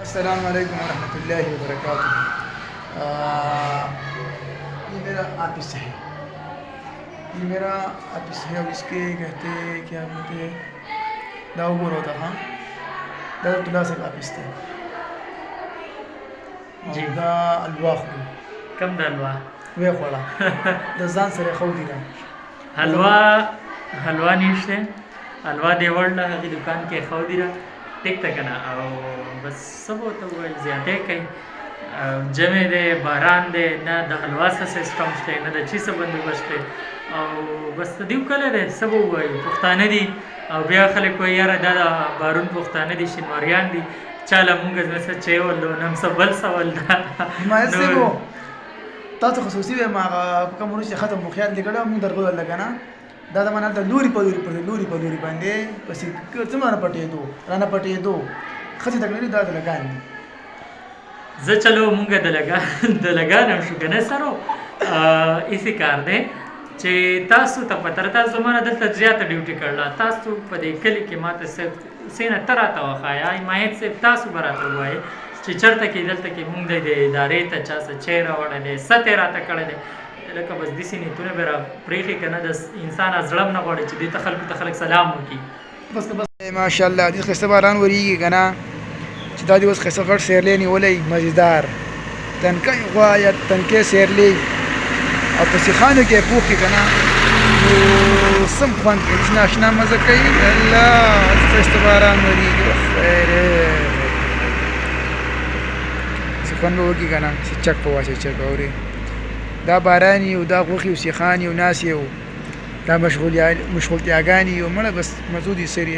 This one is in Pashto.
السلام عليكم ورحمة الله وبركاته. ये मेरा ऑफिस है, ये मेरा ऑफिस है और इसके कहते क्या कहते हैं दाऊगोर होता था दादा तुला से ऑफिस थे जी दा अलवा खुद कम د حلوا वे खोला दजान सरे खौदी ना حلوا نشته حلوا دی ورله هغه دکان کې خو دی را ټیک تا کنه او بس سبو ته وای زیاته کوي جمع دی باران دی نه د حلوا سیستم شته نه د چی څه بندوبست او بس دیو کله دی سبو وای پښتانه دي او بیا خلک وای یاره دا بارون پښتانه دي شینواریان دي چاله مونږ زما څه چي ولو نم سبل سوال دا ما سبو تاسو خصوصي ما کوم نو ختم مخیات لګړه مونږ درغو لګانا دا د منال د لوري په لوري باندې پسې څومره پټې دو رانه پټې دو خځه تکلې دا لګان زه چلو مونږ د لګانم شو کنه سره اسی کار دی چې تاسو ته پتر تاسو زمونه دلته زیاته ډیوټي کړل تاسو په دې کلی کې ماته سینه تراته وخایا ماهیت سه تاسو براته وای چې چرته کې دلته کې مونږ د ادارې ته چا څه چیرې وړلې ستې راته کړلې لکه بس دې سینې تونه به را پریخي کنه د انسان ازړم نه غواړي چې دې تخلق سلام وکي بس ماشاءالله دې خسته باران وریږي کنه چې دا دې اوس خسته غټ سیرلې نیولې مزیدار تنکې غوايا تنکې سیرلې او په سیخانو کې پوخي کنه نو سم خوان کې ناشنا مزه کوي الله خسته باران وریږي خیر څنګه وږي کنه چې چک په واسه چک اوري دا باراني او دا غوخي او سیخاني او ناسي او دا مشغولتياګاني او مړه بس مزودي سری